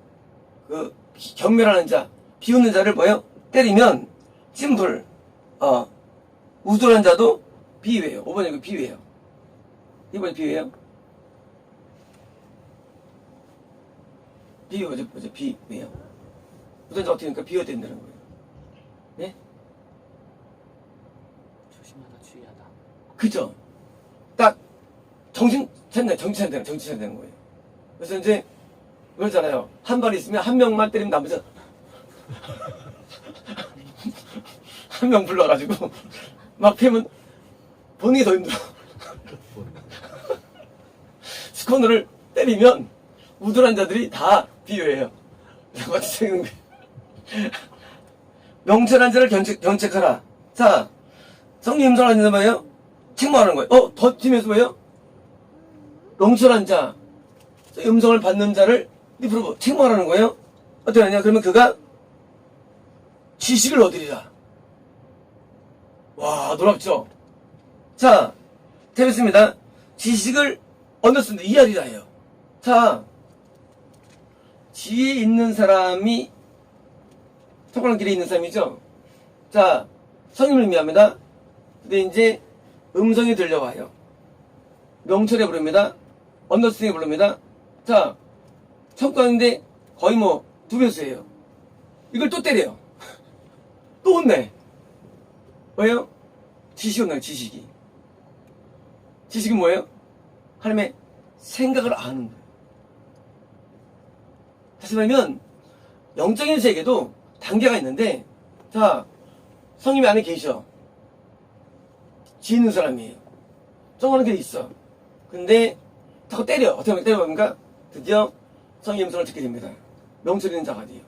경멸하는 자, 비웃는 자를 뭐예요? 때리면, 심플, 우둔한 자도 비유예요. 5번이 그 비유예요. 2번이 비유예요. 비유, 뭐죠? 비유예요. 우둔한 자 어떻게 하니까 비유가 된다는 거예요. 네? 조심하다, 주의하다. 그죠? 딱, 정신 차리는 거예요. 그래서 이제, 그러잖아요. 한 발 있으면 한 명만 때리면 나머지 한 명 불러가지고 막 패면 본인이 더 힘들어. 스코너를 때리면 우둔한 자들이 다 비유해요. 같이 생긴 거예요. 명철한 자를 견책하라. 자, 성령 음성을 하는 뭐예요? 책망하는 거예요. 더 팀에서 뭐예요? 명철한 자, 음성을 받는 자를 입으로 책망하는 거예요. 어떻게 하냐? 그러면 그가 지식을 얻으리라. 와, 놀랍죠? 자, 재밌습니다. 지식을 얻었습니다. 이하리라 해요. 자, 지혜 있는 사람이 탁월한 길에 있는 사람이죠. 자, 성님을 의미합니다. 근데 이제 음성이 들려와요. 명철해 부릅니다. 언더스탠딩 부릅니다. 자, 청구하는데 거의 뭐 2배수예요. 이걸 또 때려요. 또 혼내. 왜요? 지식이 혼나요, 지식이. 지식은 뭐예요? 하나님의 생각을 아는 거예요. 다시 말하면 영적인 세계도 단계가 있는데, 자, 성님이 안에 계셔. 지혜 있는 사람이에요. 정하는 게 있어. 근데 자꾸 때려. 어떻게 하면 때려보니까 드디어 성의 음성을 듣게 됩니다. 명철 있는 자가 돼요.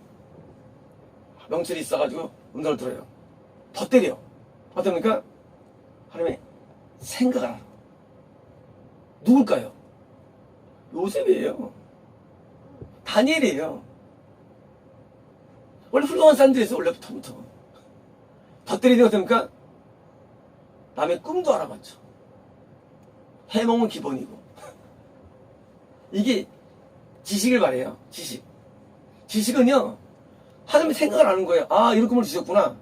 명철이 있어가지고 음성을 들어요. 더 때려. 어떻게 합니까? 하나님의 생각을 알아. 누굴까요? 요셉이에요. 다니엘이에요. 원래 훌륭한 사람들에서 원래부터 더 때리는 거 됩니까? 남의 꿈도 알아맞죠. 해몽은 기본이고. 이게 지식을 말해요. 지식. 지식은요, 하나님의 생각을 아는 거예요. 아, 이런 꿈을 주셨구나.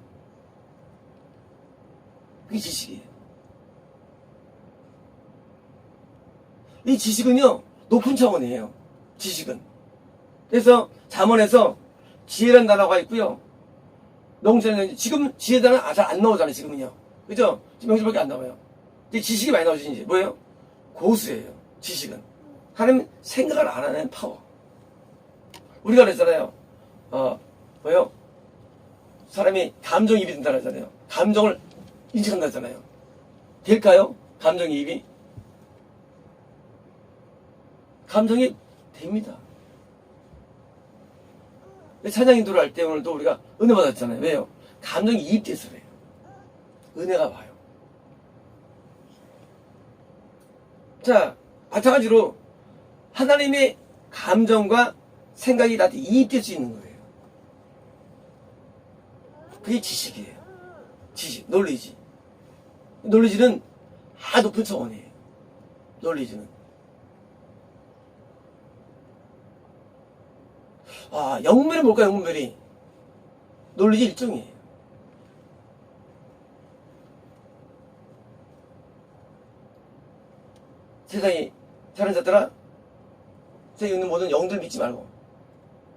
그게 지식이에요. 이 지식은요, 높은 차원이에요. 지식은. 그래서 잠언에서 지혜라는 단어가 있고요. 명철에는 지금 지혜 단어 잘 안 나오잖아요. 지금은요. 그죠? 지금 명철밖에 안 나와요. 이제 지식이 많이 나오지 이제 뭐예요? 고수예요. 지식은 하나님 생각을 안 하는 파워. 우리가 그랬잖아요. 뭐요? 사람이 감정이입이 된다고 하잖아요. 감정을 인식한다 했잖아요. 될까요? 감정이입이? 감정이 됩니다. 찬양인도를 할 때 오늘도 우리가 은혜 받았잖아요. 왜요? 감정이 이입돼서 그래요. 은혜가 와요. 자, 마찬가지로 하나님의 감정과 생각이 나한테 이입될 수 있는 거예요. 그게 지식이에요. 지식, 놀리지. 놀리지는 높은 차원이에요. 놀리지는. 영문별이 뭘까요, 영문별이? 논리지 일종이에요. 세상에 사는 자들아, 세상에 있는 모든 영들 믿지 말고.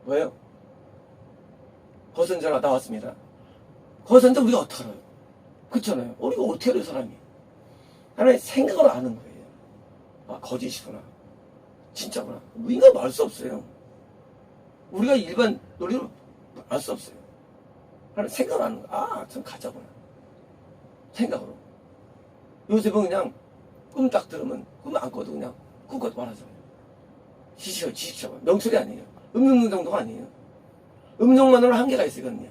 뭐예요? 거선자가 나왔습니다. 거선자 우리가 어떻게 알아요? 그렇잖아요. 우리가 어떻게 알아요, 사람이? 하나의 생각으로 아는 거예요. 거짓이구나. 진짜구나. 인간은 알 수 없어요. 우리가 일반 논리로 알 수 없어요. 생각을 하는 거야. 참 가짜구나. 생각으로. 요셉은 그냥 꿈 딱 들으면 꿈 안 꿔도 그냥 꿈꿔도 말하잖아요. 지식이죠. 명철이 아니에요. 음능 정도가 아니에요. 음성만으로 한계가 있거든요.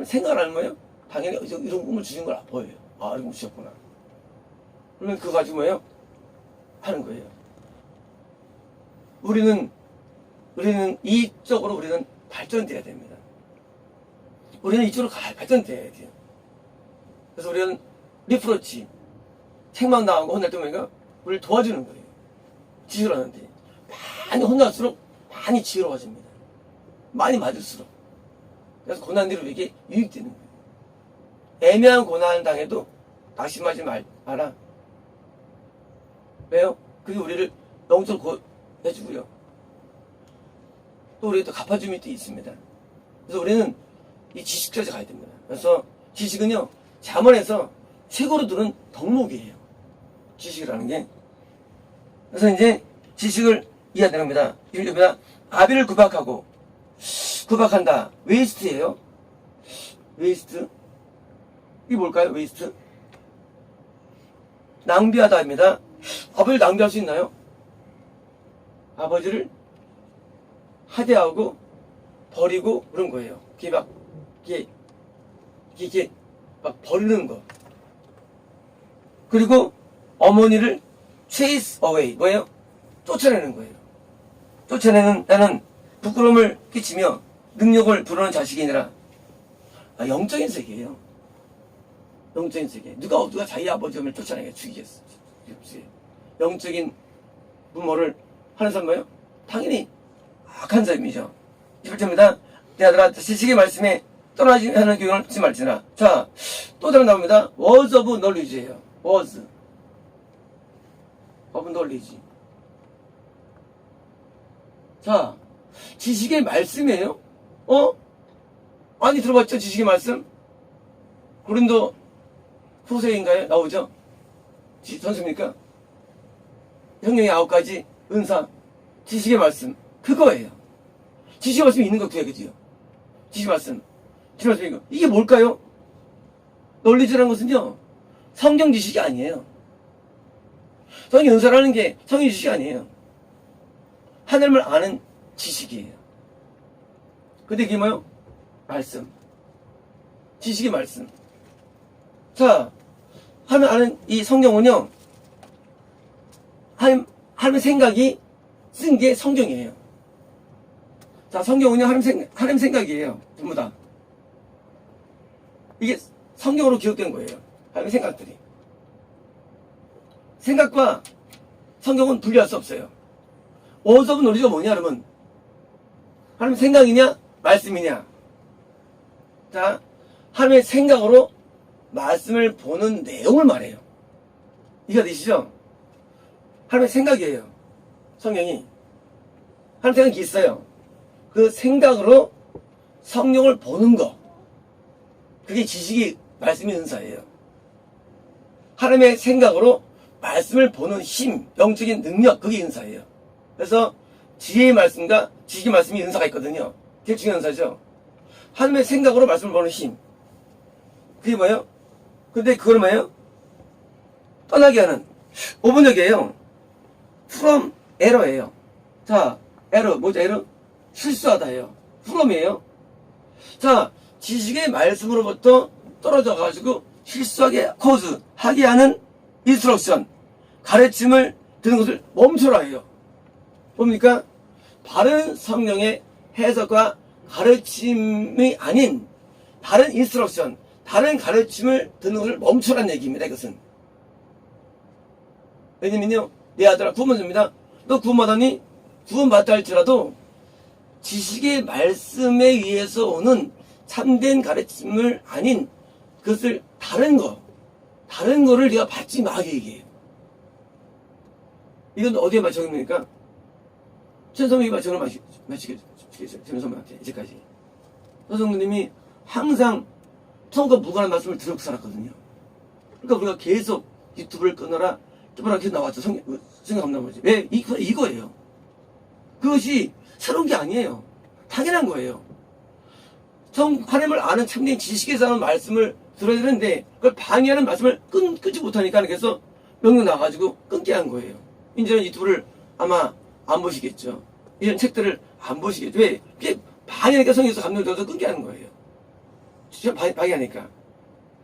생각을 하는 거예요. 당연히 이런 꿈을 주신 걸 보여요. 이런 꿈 주셨구나. 그러면 그거 가지고 뭐예요? 하는 거예요. 우리는 이쪽으로 우리는 발전돼야 됩니다. 우리는 이쪽으로 발전돼야 돼요. 그래서 우리는 리프로치, 책망 당하고 혼날 때 보니까 우리를 도와주는 거예요. 지혜를 하는데 많이 혼날수록 많이 지혜로워집니다. 많이 맞을수록. 그래서 고난들이 우리에게 유익되는 거예요. 애매한 고난을 당해도 낙심하지 마라. 왜요? 그게 우리를 영적으로 해주고요. 또 우리가 또 갚아줌이 또 있습니다. 그래서 우리는 이 지식까지 가야 됩니다. 그래서 지식은요, 잠언에서 최고로 두는 덕목이에요. 지식이라는 게. 그래서 이제 지식을 이해하는 겁니다. 이겁니다. 아비를 구박한다. 웨이스트예요. 웨이스트. 이게 뭘까요? 웨이스트. 낭비하다입니다. 아버지를 낭비할 수 있나요? 아버지를 하대하고 버리고 그런 거예요. 이게 막 버리는 거. 그리고 어머니를 chase away. 뭐예요? 쫓아내는 거예요. 쫓아내는 나는 부끄러움을 끼치며 능력을 부르는 자식이 아니라 영적인 세계예요. 영적인 세계. 누가 자기 아버지를 쫓아내게 죽이겠어. 영적인 부모를 하는 사람 뭐예요? 당연히 악한 사람이죠. 1절입니다. 내 아들아, 지식의 말씀에 떠나지 않는 교훈을 듣지 말지나. 자, 또 다른 나옵니다. words of knowledge예요. words of knowledge. 자, 지식의 말씀이에요? 많이 들어봤죠? 지식의 말씀? 고린도 후서인가요? 나오죠? 선수입니까? 성령의 9가지 은사, 지식의 말씀, 그거예요. 지식의 말씀이 있는 거 구약이지요. 지식의 말씀, 지식의 말씀 이거. 이게 뭘까요? 논리지라는 것은요, 성경 지식이 아니에요. 성경 은사라는 게 성경 지식이 아니에요. 하나님을 아는 지식이에요. 근데 이게 뭐요? 말씀. 지식의 말씀. 자, 하나님 아는 이 성경은요, 하나님의 생각이 쓴 게 성경이에요. 자, 성경은요, 하나님 생각이에요. 전부 다. 이게 성경으로 기록된 거예요. 하나님의 생각들이. 생각과 성경은 분리할 수 없어요. 원수 오브 노리가 뭐냐, 그러면? 하나님의 생각이냐, 말씀이냐? 자, 하나님의 생각으로 말씀을 보는 내용을 말해요. 이해가 되시죠? 하나님의 생각이에요. 성경이. 하나님의 생각이 있어요. 그 생각으로 성령을 보는 거. 그게 지식이 말씀의 은사예요. 하나님의 생각으로 말씀을 보는 힘, 영적인 능력, 그게 은사예요. 그래서 지혜의 말씀과 지식의 말씀이 은사가 있거든요. 되게 중요한 은사죠. 하나님의 생각으로 말씀을 보는 힘. 그게 뭐예요? 근데 그걸 뭐예요? 떠나게 하는 5번역이에요. from error예요. 자, error, 뭐죠? error? 실수하다예요. from이에요. 자, 지식의 말씀으로부터 떨어져가지고 실수하게 cause, 하게 하는 instruction, 가르침을 듣는 것을 멈춰라 해요. 뭡니까? 바른 성령의 해석과 가르침이 아닌 다른 인스트럭션, 다른 가르침을 듣는 것을 멈추라는 얘기입니다. 이것은. 왜냐면요, 내 아들아 구원받습니다. 너 구원받았니? 구원받다 할지라도 지식의 말씀에 의해서 오는 참된 가르침을 아닌 그것을 다른 거를 네가 받지 마, 얘기해요. 이건 어디에 맞춰집니까? 천성님이 맞춰를 맞추겠죠. 천성님한테 이제까지. 서성님이 항상 천국과 무관한 말씀을 들고 살았거든요. 그러니까 우리가 계속 유튜브를 끊어라, 계속 나왔죠. 성경 감당하지. 왜? 이거예요. 그것이 새로운 게 아니에요. 당연한 거예요. 하나님을 아는 참된 지식에서 하는 말씀을 들어야 되는데 그걸 방해하는 말씀을 끊지 못하니까 그래서 명령 나가지고 끊게 한 거예요. 이제는 유튜브를 아마 안 보시겠죠. 이런 책들을 안 보시겠죠. 왜? 그게 방해하니까 성경에서 감동돼서 끊게 하는 거예요. 방해하니까.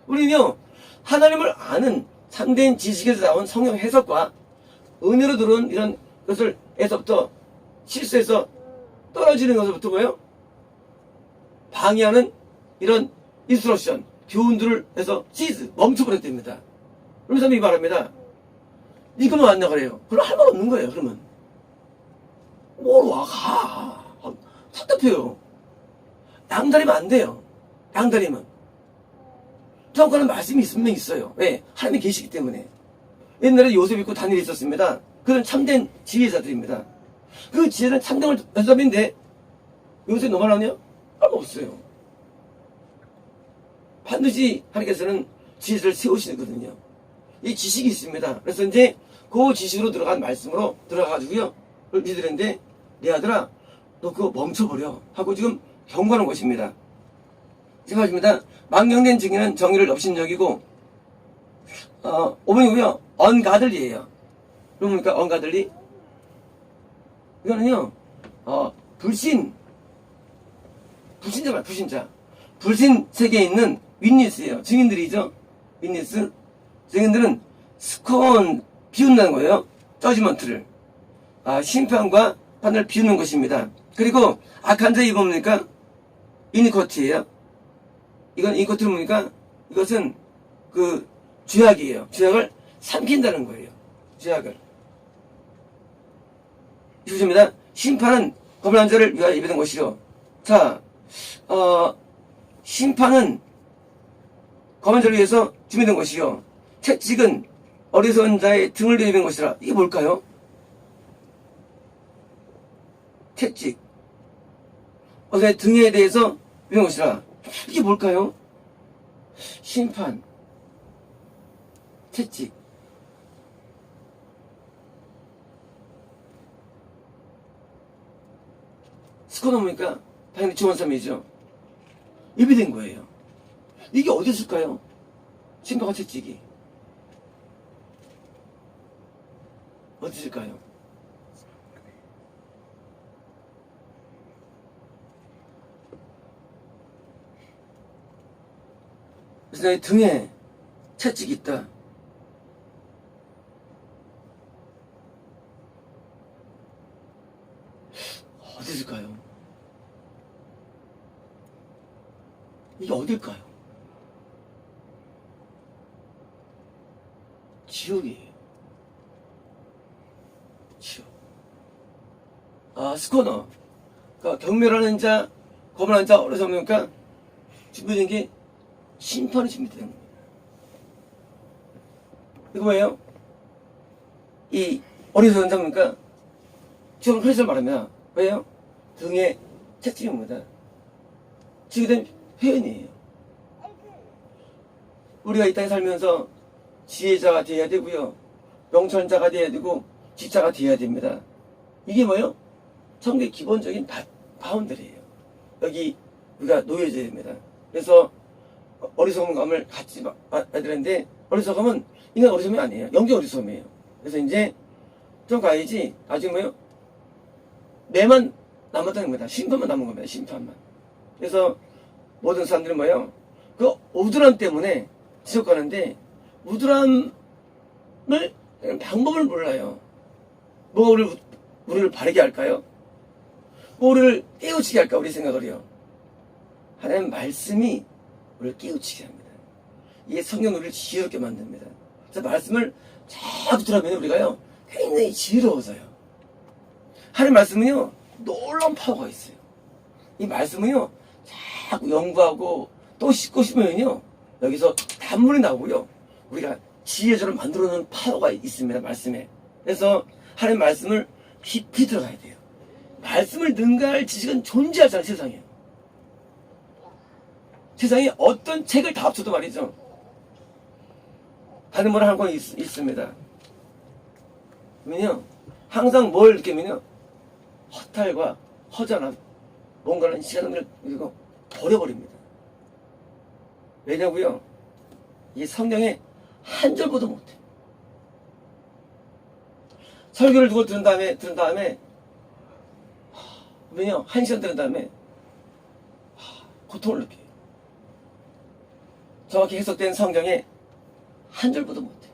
우리는요, 하나님을 아는 참된 지식에서 나온 성경 해석과 은혜로 들어온 이런 것을 에서부터 실수해서 떨어지는 것부터 뭐예요? 방해하는 이런 인스트럭션, 교훈들을 해서 멈춰버렸답니다. 그러면서 이 말합니다. 이거만 왔나 그래요. 그럼 할 말 없는 거예요, 그러면. 뭘 와, 가. 답답해요. 양다리면 안 돼요. 양다리면. 정권은 말씀이 있으면 있어요. 왜? 하나님이 계시기 때문에. 옛날에 요셉 있고 다니엘이 있었습니다. 그들은 참된 지혜자들입니다. 그 지혜는 참된 연습인데 요새 너만 하냐? 없어요. 반드시 하나님께서는 지혜를 세우시거든요. 이 지식이 있습니다. 그래서 이제 그 지식으로 들어간 말씀으로 들어가가지고요. 믿으는데 내 아들아 너 그거 멈춰버려 하고 지금 경고하는 것입니다. 생각하십니다. 망령된 증인은 정의를 업신여기고 5번이고요. 언가들리예요. 그러니까 언가들리 이거는요 불신자. 불신 세계에 있는 윈니스예요. 증인들이죠. 윈니스. 증인들은 스콘 비운다는 거예요. 저지먼트를. 심판과 판단을 비우는 것입니다. 그리고 악한 자이 뭡니까? 이니코티예요. 이건 이니코티는 뭡니까? 이것은 그 죄악이에요. 죄악을 삼킨다는 거예요. 죄악을. 이것입니다. 심판은 거듭난 자를 위하여 예배된 것이요. 자, 심판은 거듭난 자를 위해서 준비된 것이요. 채찍은 어리석은 자의 등을 내리는 것이라. 이게 뭘까요? 채찍. 어제 등에 대해서 외워보시라. 이게 뭘까요? 심판, 채찍. 스코노니까 당연히 지원삼이죠. 입이 된 거예요. 이게 어디 있을까요? 심판과 채찍이. 어디 있을까요? 그래서 내 등에 채찍이 있다. 어디 있을까요? 이게 어딜까요? 지옥이에요. 지옥. 스코너. 그러니까 경멸하는 자, 거만한 자, 어디서 옵니까? 준비된 게 심판이 준비된 겁니다. 이거 뭐예요? 이 어리석은 자입니까? 지금 그래서 말하면 왜요? 등에 채찍입니다. 지금 회원이에요. 우리가 이 땅에 살면서 지혜자가 되어야 되고요. 명철자가 되어야 되고 지자가 되어야 됩니다. 이게 뭐예요? 성경의 기본적인 바운더리예요. 여기 우리가 놓여져야 됩니다. 그래서 어리석음감을 갖지 말아야 되는데 어리석음은 인간 어리석음이 아니에요. 영적 어리석음이에요. 그래서 이제 좀 가야지 나중에 뭐예요? 내만 남았다는 겁니다. 심판만 남은 겁니다. 심판만. 그래서 모든 사람들은 뭐예요? 그 우둔함 때문에 지옥 가는데 우둔함을 방법을 몰라요. 뭐가 우리를 바르게 할까요? 뭐 우리를 깨우치게 할까? 우리 생각을요. 하나님 말씀이 우리를 깨우치게 합니다. 이게 성경 우리를 지혜롭게 만듭니다. 그래서 말씀을 자꾸 들어보면 우리가요 굉장히 지혜로워져요. 하나님 말씀은요 놀라운 파워가 있어요. 이 말씀은요 자꾸 연구하고 또 씻고 싶으면요 여기서 단물이 나오고요 우리가 지혜적으로 만들어놓는 파워가 있습니다. 말씀에. 그래서 하나님 말씀을 깊이 들어가야 돼요. 말씀을 능가할 지식은 존재하지 않아요. 세상에. 세상에 어떤 책을 다 합쳐도 말이죠 다른 뭘 하는 건 있습니다. 그러면요 항상 뭘 느끼면요 허탈과 허전함 뭔가는 시간을 그리고 버려버립니다. 왜냐고요? 이 성경에 한 절보도 못해. 설교를 두고 들은 다음에 그러면요 한 시간 들은 다음에 고통을 느껴요. 정확히 해석된 성경에 한 절보도 못해.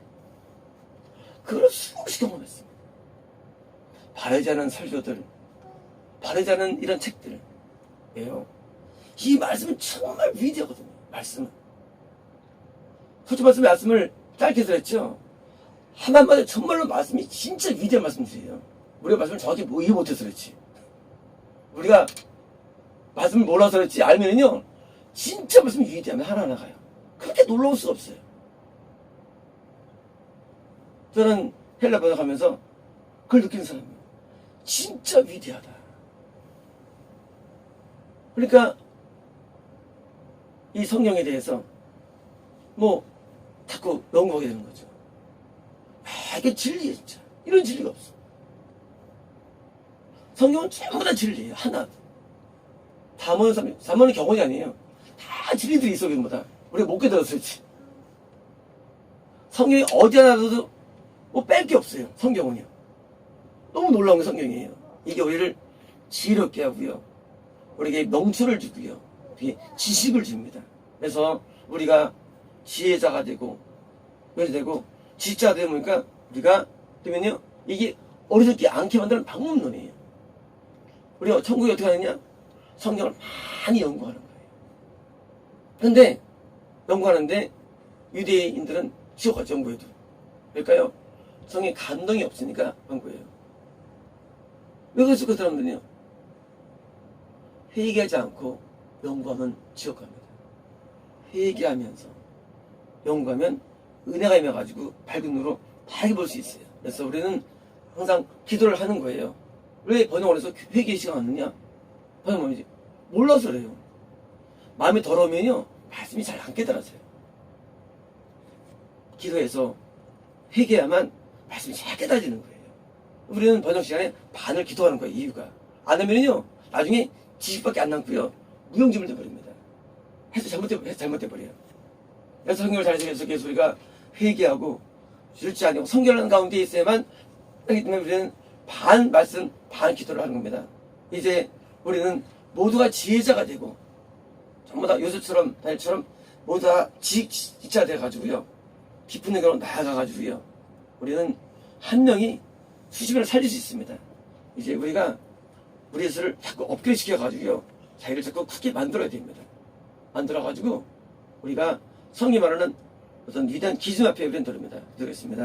그걸 수없이 경험했습니다. 바르지 않은 설교들, 바르지 않은 이런 책들이에요. 이 말씀은 정말 위대하거든요. 말씀은. 솔직히 말씀을 짧게 해서 했죠. 한마디로 정말로 말씀이 진짜 위대한 말씀들이에요. 우리가 말씀을 정확히 이해 못해서 그렇지. 우리가 말씀을 몰라서 그렇지 알면요 진짜 말씀이 위대하면 하나하나 가요. 그렇게 놀라울 수가 없어요. 저는 헬라 번역하면서 그걸 느끼는 사람이에요. 진짜 위대하다. 그러니까 이 성경에 대해서 뭐 자꾸 연구하게 되는 거죠. 이게 진리예요. 진짜 이런 진리가 없어. 성경은 전부 다 진리예요. 하나. 사모는 경험이 아니에요. 다 진리들이 있어. 전부 다 우리가 못 깨달아서 그렇지. 성경이 어디 하나라도 뭐 뺄 게 없어요. 성경은요. 너무 놀라운 게 성경이에요. 이게 우리를 지혜롭게 하고요. 우리에게 명철을 주고요. 지식을 줍니다. 그래서 우리가 지혜자가 되고 지자가 되니까 우리가 되면요 이게 어리석지 않게 만드는 방법론이에요. 우리가 천국에 어떻게 하느냐? 성경을 많이 연구하는 거예요. 그런데 연구하는데 유대인들은 지옥 가죠. 연구해도. 그러니까요 성경에 감동이 없으니까 연구해요. 왜 그랬을까? 그 사람들은요 회개하지 않고 연구하면 지옥 갑니다. 회개하면서 연구하면 은혜가 임해가지고 밝은 눈으로 밝게 볼 수 있어요. 그래서 우리는 항상 기도를 하는 거예요. 왜 번영원에서 회개의 시간 왔느냐? 번영원이지. 몰라서 그래요. 마음이 더러우면요, 말씀이 잘 안 깨달아져요. 기도해서 회개해야만 말씀이 잘 깨달아지는 거예요. 우리는 번영 시간에 반을 기도하는 거예요, 이유가. 안 하면요, 나중에 지식밖에 안 남고요, 무용지물 돼버립니다. 해서 잘못돼버려요. 그래서 성경을 잘 읽어서 계속 우리가 회개하고, 줄지 않고 성결하는 가운데 있어야만 하기 때문에 우리는 반 말씀, 반 기도를 하는 겁니다. 이제 우리는 모두가 지혜자가 되고, 전부 다 요셉처럼, 다니엘처럼 모두 다 지식자 돼가지고요, 깊은 의견으로 나아가가지고요, 우리는 한 명이 수십 명을 살릴 수 있습니다. 이제 우리가 우리 예수를 자꾸 업그레이드 시켜가지고요, 자기를 자꾸 크게 만들어야 됩니다. 만들어가지고 우리가 성이 말하는 어떤 위대한 기준 앞에 우리는 들입니다. 드리겠습니다.